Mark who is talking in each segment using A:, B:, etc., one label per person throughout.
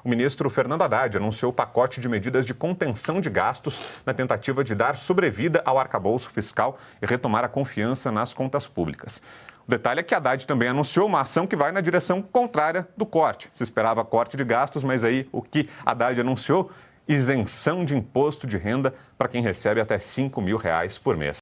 A: O ministro Fernando Haddad anunciou o pacote de medidas de contenção de gastos na tentativa de dar sobrevida ao arcabouço fiscal e retomar a confiança nas contas públicas. O detalhe é que Haddad também anunciou uma ação que vai na direção contrária do corte. Se esperava corte de gastos, mas aí o que Haddad anunciou? Isenção de imposto de renda para quem recebe até R$5 mil por mês.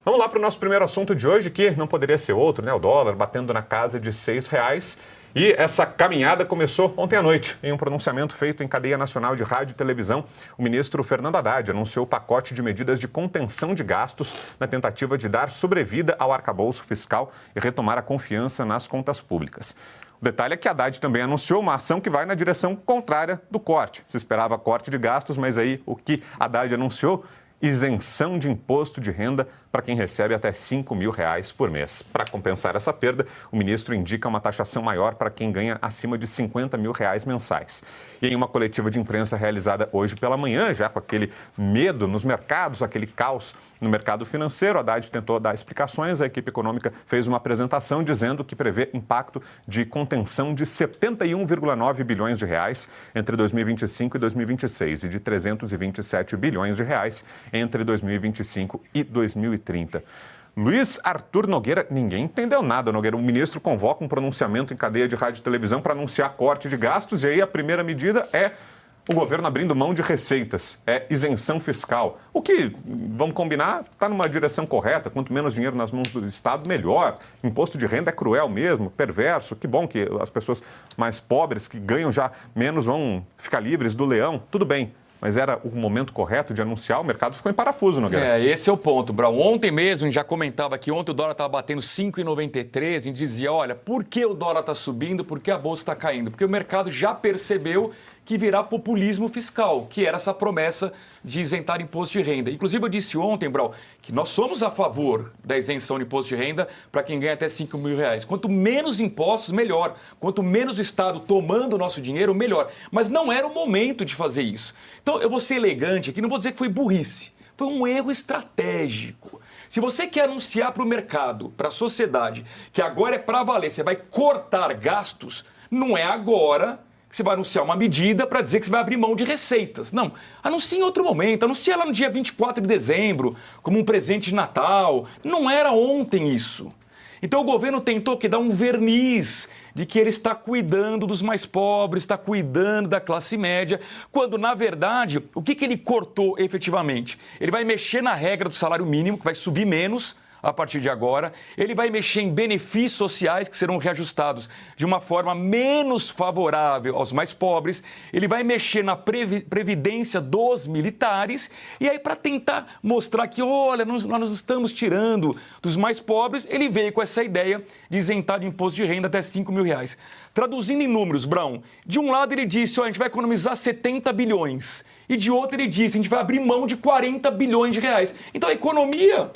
A: Vamos lá para o nosso primeiro assunto de hoje, que não poderia ser outro, né? O dólar batendo na casa de R$6. E essa caminhada começou ontem à noite. Em um pronunciamento feito em cadeia nacional de rádio e televisão, o ministro Fernando Haddad anunciou o pacote de medidas de contenção de gastos na tentativa de dar sobrevida ao arcabouço fiscal e retomar a confiança nas contas públicas. O detalhe é que Haddad também anunciou uma ação que vai na direção contrária do corte. Se esperava corte de gastos, mas aí o que Haddad anunciou? Isenção de imposto de renda para quem recebe até R$5 mil por mês. Para compensar essa perda, o ministro indica uma taxação maior para quem ganha acima de R$50 mil mensais. E em uma coletiva de imprensa realizada hoje pela manhã, já com aquele medo nos mercados, aquele caos no mercado financeiro, Haddad tentou dar explicações. A equipe econômica fez uma apresentação dizendo que prevê impacto de contenção de R$71,9 bilhões entre 2025 e 2026 e de R$327 bilhões entre 2025 e 2030. Luiz Arthur Nogueira, ninguém entendeu nada, Nogueira. O ministro convoca um pronunciamento em cadeia de rádio e televisão para anunciar corte de gastos e aí a primeira medida é o governo abrindo mão de receitas, é isenção fiscal. O que, vamos combinar, está numa direção correta. Quanto menos dinheiro nas mãos do Estado, melhor. Imposto de renda é cruel mesmo, perverso. Que bom que as pessoas mais pobres, que ganham já menos, vão ficar livres do leão. Tudo bem. Mas era o momento correto de anunciar, o mercado ficou em parafuso, Nogueira.
B: Esse é o ponto, Brau. Ontem mesmo, a gente já comentava que ontem o dólar estava batendo 5,93, a gente dizia, olha, por que o dólar está subindo, por que a bolsa está caindo? Porque o mercado já percebeu que virá populismo fiscal, que era essa promessa de isentar imposto de renda. Inclusive, eu disse ontem, Brau, que nós somos a favor da isenção de imposto de renda para quem ganha até R$5 mil. Quanto menos impostos, melhor. Quanto menos o Estado tomando o nosso dinheiro, melhor. Mas não era o momento de fazer isso. Então, eu vou ser elegante aqui, não vou dizer que foi burrice. Foi um erro estratégico. Se você quer anunciar para o mercado, para a sociedade, que agora é para valer, você vai cortar gastos, não é agora que você vai anunciar uma medida para dizer que você vai abrir mão de receitas. Não, anuncie em outro momento, anuncie lá no dia 24 de dezembro, como um presente de Natal. Não era ontem isso. Então o governo tentou dar um verniz de que ele está cuidando dos mais pobres, está cuidando da classe média, quando, na verdade, o que ele cortou efetivamente? Ele vai mexer na regra do salário mínimo, que vai subir menos a partir de agora. Ele vai mexer em benefícios sociais que serão reajustados de uma forma menos favorável aos mais pobres. Ele vai mexer na previdência dos militares. E aí, para tentar mostrar que, olha, nós estamos tirando dos mais pobres, ele veio com essa ideia de isentar de imposto de renda até R$5 mil. Traduzindo em números, Brão, de um lado ele disse, a gente vai economizar 70 bilhões. E de outro ele disse, a gente vai abrir mão de 40 bilhões de reais. Então a economia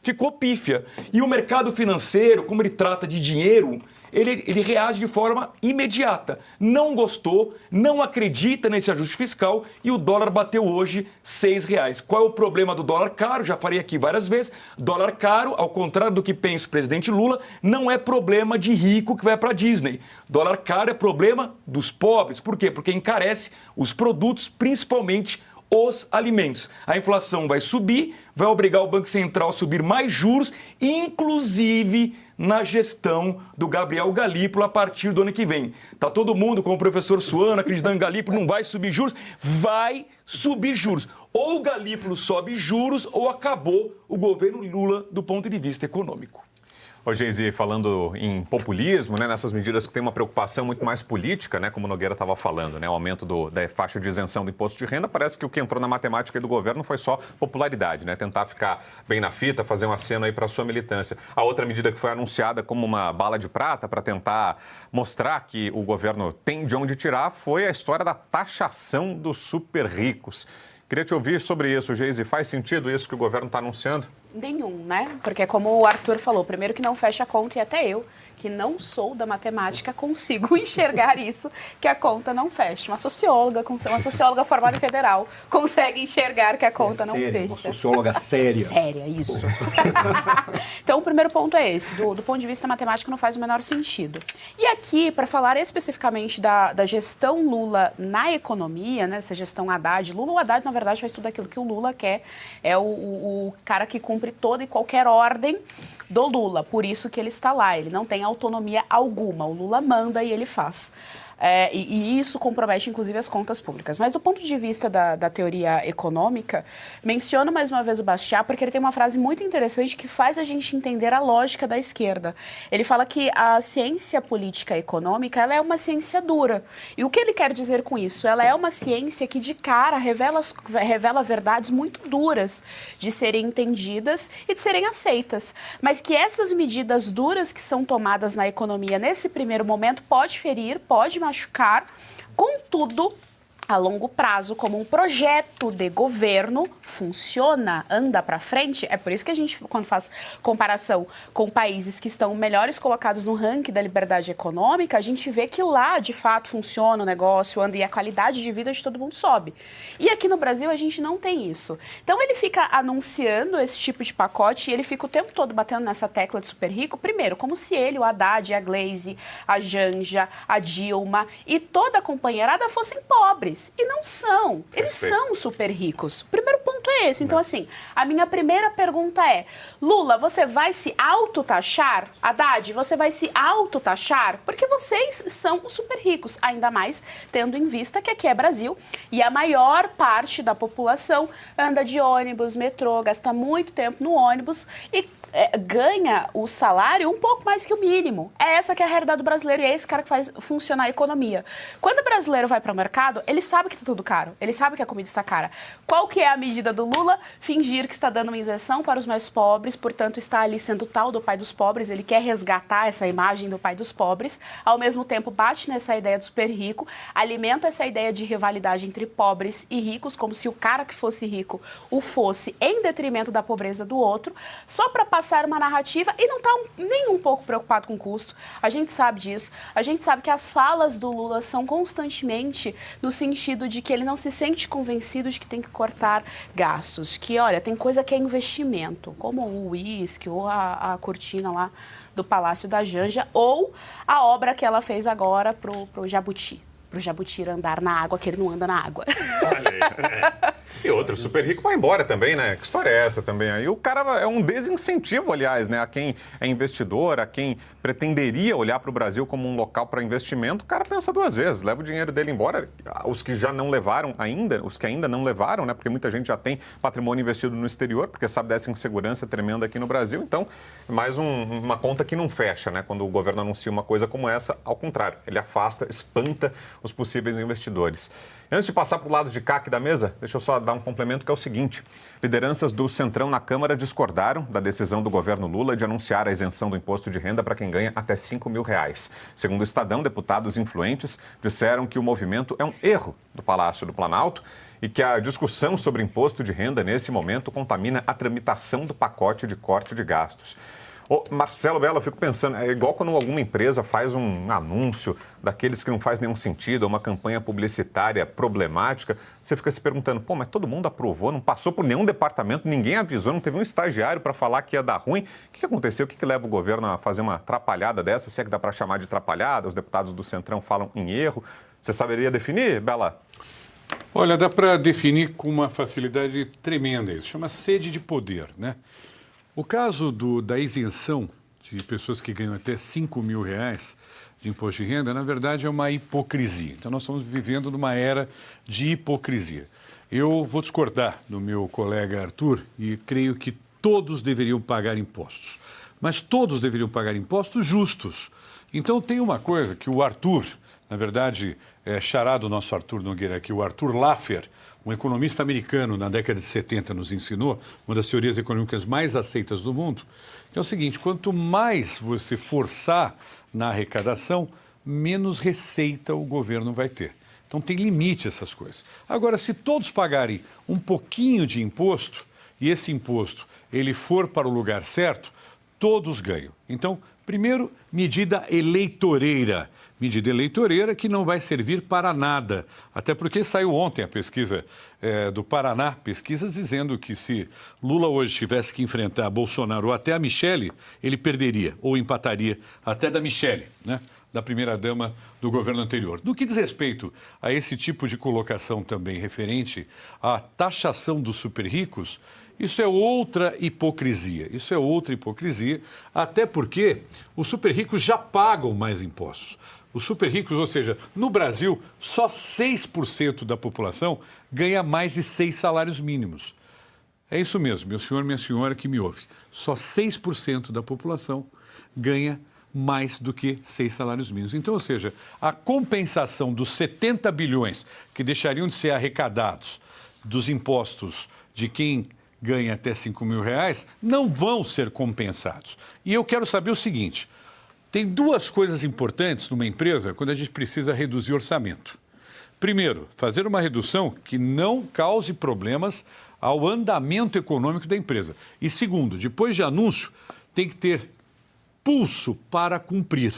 B: ficou pífia. E o mercado financeiro, como ele trata de dinheiro, ele reage de forma imediata. Não gostou, não acredita nesse ajuste fiscal e o dólar bateu hoje R$6. Qual é o problema do dólar caro? Já falei aqui várias vezes. Dólar caro, ao contrário do que pensa o presidente Lula, não é problema de rico que vai para a Disney. Dólar caro é problema dos pobres. Por quê? Porque encarece os produtos, principalmente os alimentos. A inflação vai subir, vai obrigar o Banco Central a subir mais juros, inclusive na gestão do Gabriel Galípolo a partir do ano que vem. Tá todo mundo, como o professor Suano, acreditando que Galípolo não vai subir juros? Vai subir juros. Ou o Galípolo sobe juros ou acabou o governo Lula do ponto de vista econômico.
A: Ô, Geisi, falando em populismo, né, nessas medidas que tem uma preocupação muito mais política, né, como o Nogueira estava falando, né, o aumento da faixa de isenção do imposto de renda, parece que o que entrou na matemática do governo foi só popularidade, né, tentar ficar bem na fita, fazer um aceno aí para a sua militância. A outra medida que foi anunciada como uma bala de prata para tentar mostrar que o governo tem de onde tirar foi a história da taxação dos super ricos. Queria te ouvir sobre isso, Geisi. Faz sentido isso que o governo está anunciando?
C: Nenhum, né? Porque como o Arthur falou, primeiro que não fecha a conta e até eu que não sou da matemática, consigo enxergar isso, que a conta não fecha. Uma socióloga formada em federal consegue enxergar que a conta não fecha.
D: Uma socióloga séria.
C: Séria, isso. Então, o primeiro ponto é esse. Do ponto de vista matemático, não faz o menor sentido. E aqui, para falar especificamente da gestão Lula na economia, né, essa gestão Haddad, o Haddad, na verdade, faz tudo aquilo que o Lula quer, é o cara que cumpre toda e qualquer ordem do Lula, por isso que ele está lá, ele não tem autonomia alguma, o Lula manda e ele faz. E isso compromete, inclusive, as contas públicas. Mas do ponto de vista da teoria econômica, menciono mais uma vez o Bastiat, porque ele tem uma frase muito interessante que faz a gente entender a lógica da esquerda. Ele fala que a ciência política econômica, ela é uma ciência dura. E o que ele quer dizer com isso? Ela é uma ciência que, de cara, revela verdades muito duras de serem entendidas e de serem aceitas. Mas que essas medidas duras que são tomadas na economia nesse primeiro momento pode ferir, pode machucar, contudo, a longo prazo, como um projeto de governo, funciona, anda para frente. É por isso que a gente, quando faz comparação com países que estão melhores colocados no ranking da liberdade econômica, a gente vê que lá, de fato, funciona o negócio, anda e a qualidade de vida de todo mundo sobe. E aqui no Brasil, a gente não tem isso. Então, ele fica anunciando esse tipo de pacote e ele fica o tempo todo batendo nessa tecla de super rico, primeiro, como se ele, o Haddad, a Gleisi, a Janja, a Dilma e toda a companheirada fossem pobres. E não são. Eles são super ricos. O primeiro ponto é esse. Então, assim, a minha primeira pergunta é: Lula, você vai se autotaxar? Haddad, você vai se autotaxar? Porque vocês são os super ricos, ainda mais tendo em vista que aqui é Brasil e a maior parte da população anda de ônibus, metrô, gasta muito tempo no ônibus e ganha o salário um pouco mais que o mínimo. É essa que é a realidade do brasileiro e é esse cara que faz funcionar a economia. Quando o brasileiro vai para o mercado, ele sabe que está tudo caro, ele sabe que a comida está cara. Qual que é a medida do Lula? Fingir que está dando uma isenção para os mais pobres, portanto está ali sendo tal do pai dos pobres, ele quer resgatar essa imagem do pai dos pobres, ao mesmo tempo bate nessa ideia do super rico, alimenta essa ideia de rivalidade entre pobres e ricos, como se o cara que fosse rico o fosse em detrimento da pobreza do outro, só para passar uma narrativa e não está nem um pouco preocupado com o custo. A gente sabe disso. A gente sabe que as falas do Lula são constantemente no sentido de que ele não se sente convencido de que tem que cortar gastos. Que, olha, tem coisa que é investimento, como o uísque ou a cortina lá do Palácio da Janja ou a obra que ela fez agora pro Jabuti. Pro Jabuti andar na água, que ele não anda na água.
A: Olha aí, E outro super rico vai embora também, né? Que história é essa também? Aí o cara é um desincentivo, aliás, né? A quem é investidor, a quem pretenderia olhar para o Brasil como um local para investimento, o cara pensa duas vezes, leva o dinheiro dele embora. Os que já não levaram ainda, os que ainda não levaram, né? Porque muita gente já tem patrimônio investido no exterior, porque sabe dessa insegurança tremenda aqui no Brasil. Então, mais uma conta que não fecha, né? Quando o governo anuncia uma coisa como essa, ao contrário, ele afasta, espanta os possíveis investidores. Antes de passar para o lado de cá aqui da mesa, deixa eu só dar um complemento que é o seguinte. Lideranças do Centrão na Câmara discordaram da decisão do governo Lula de anunciar a isenção do imposto de renda para quem ganha até R$5 mil. Segundo o Estadão, deputados influentes disseram que o movimento é um erro do Palácio do Planalto e que a discussão sobre imposto de renda nesse momento contamina a tramitação do pacote de corte de gastos. Ô, Marcelo Bello, eu fico pensando, é igual quando alguma empresa faz um anúncio daqueles que não faz nenhum sentido, uma campanha publicitária problemática, você fica se perguntando, pô, mas todo mundo aprovou, não passou por nenhum departamento, ninguém avisou, não teve um estagiário para falar que ia dar ruim. O que aconteceu? O que leva o governo a fazer uma atrapalhada dessa? Se é que dá para chamar de atrapalhada, os deputados do Centrão falam em erro. Você saberia definir, Bela?
E: Olha, dá para definir com uma facilidade tremenda isso, chama sede de poder, né? O caso da isenção de pessoas que ganham até R$5 mil de imposto de renda, na verdade, é uma hipocrisia. Então, nós estamos vivendo numa era de hipocrisia. Eu vou discordar do meu colega Arthur e creio que todos deveriam pagar impostos. Mas todos deveriam pagar impostos justos. Então, tem uma coisa que o Arthur, na verdade, xará do nosso Arthur Nogueira aqui, o Arthur Laffer, um economista americano na década de 70 nos ensinou, uma das teorias econômicas mais aceitas do mundo, que é o seguinte, quanto mais você forçar na arrecadação, menos receita o governo vai ter. Então tem limite essas coisas. Agora, se todos pagarem um pouquinho de imposto, e esse imposto ele for para o lugar certo, todos ganham. Então, Primeiro, medida eleitoreira. Medida eleitoreira que não vai servir para nada. Até porque saiu ontem a pesquisa do Paraná, pesquisas dizendo que se Lula hoje tivesse que enfrentar Bolsonaro ou até a Michele, ele perderia ou empataria até da Michele, né? Da primeira-dama do governo anterior. No que diz respeito a esse tipo de colocação também referente à taxação dos super ricos, isso é outra hipocrisia. Isso é outra hipocrisia, até porque os super ricos já pagam mais impostos. Os super ricos, ou seja, no Brasil, só 6% da população ganha mais de 6 salários mínimos. É isso mesmo, meu senhor, minha senhora que me ouve. Só 6% da população ganha mais do que 6 salários mínimos. Então, ou seja, a compensação dos 70 bilhões que deixariam de ser arrecadados dos impostos de quem ganha até 5 mil reais não vão ser compensados. E eu quero saber o seguinte, tem duas coisas importantes numa empresa quando a gente precisa reduzir orçamento. Primeiro, fazer uma redução que não cause problemas ao andamento econômico da empresa. E segundo, depois de anúncio, tem que ter pulso para cumprir.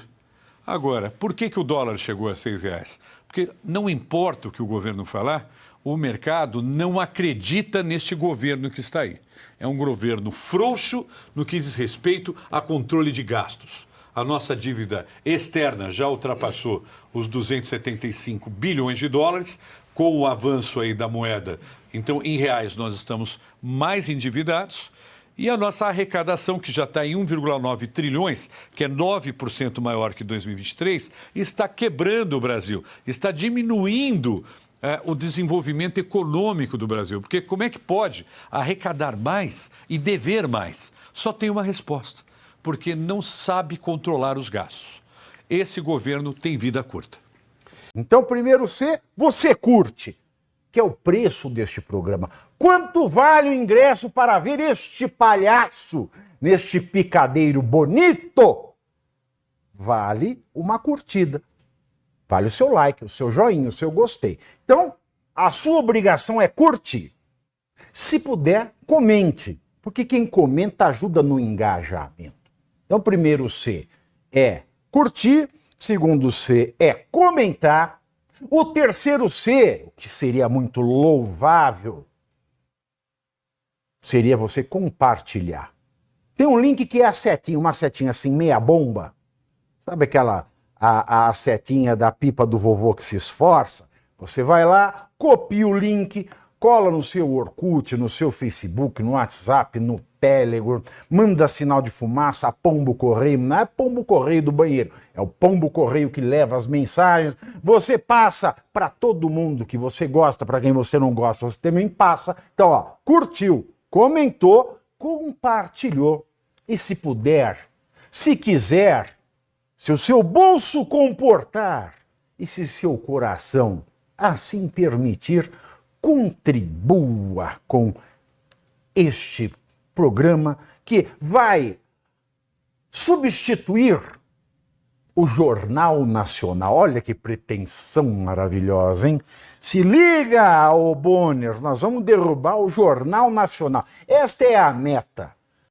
E: Agora, por que o dólar chegou a R$6? Porque não importa o que o governo falar, o mercado não acredita neste governo que está aí. É um governo frouxo no que diz respeito a controle de gastos. A nossa dívida externa já ultrapassou os 275 bilhões de dólares, com o avanço aí da moeda. Então, em reais, nós estamos mais endividados. E a nossa arrecadação, que já está em 1,9 trilhões, que é 9% maior que 2023, está quebrando o Brasil, está diminuindo o desenvolvimento econômico do Brasil. Porque como é que pode arrecadar mais e dever mais? Só tem uma resposta, porque não sabe controlar os gastos. Esse governo tem vida curta.
D: Então, primeiro C, você curte, que é o preço deste programa. Quanto vale o ingresso para ver este palhaço neste picadeiro bonito? Vale uma curtida. Vale o seu like, o seu joinha, o seu gostei. Então, a sua obrigação é curtir. Se puder, comente, porque quem comenta ajuda no engajamento. Então, primeiro C é curtir, segundo C é comentar, o terceiro C, o que seria muito louvável, seria você compartilhar. Tem um link que é a setinha, uma setinha assim, meia bomba. Sabe aquela, a setinha da pipa do vovô que se esforça? Você vai lá, copia o link, cola no seu Orkut, no seu Facebook, no WhatsApp, no Telegram, manda sinal de fumaça, pombo correio, não é pombo correio do banheiro, é o pombo correio que leva as mensagens, você passa para todo mundo que você gosta, para quem você não gosta, você também passa. Então, ó, curtiu, comentou, compartilhou. E se puder, se quiser, se o seu bolso comportar e se seu coração assim permitir, contribua com este programa que vai substituir o Jornal Nacional. Olha que pretensão maravilhosa, hein? Se liga, ô Bonner, nós vamos derrubar o Jornal Nacional. Esta é a meta.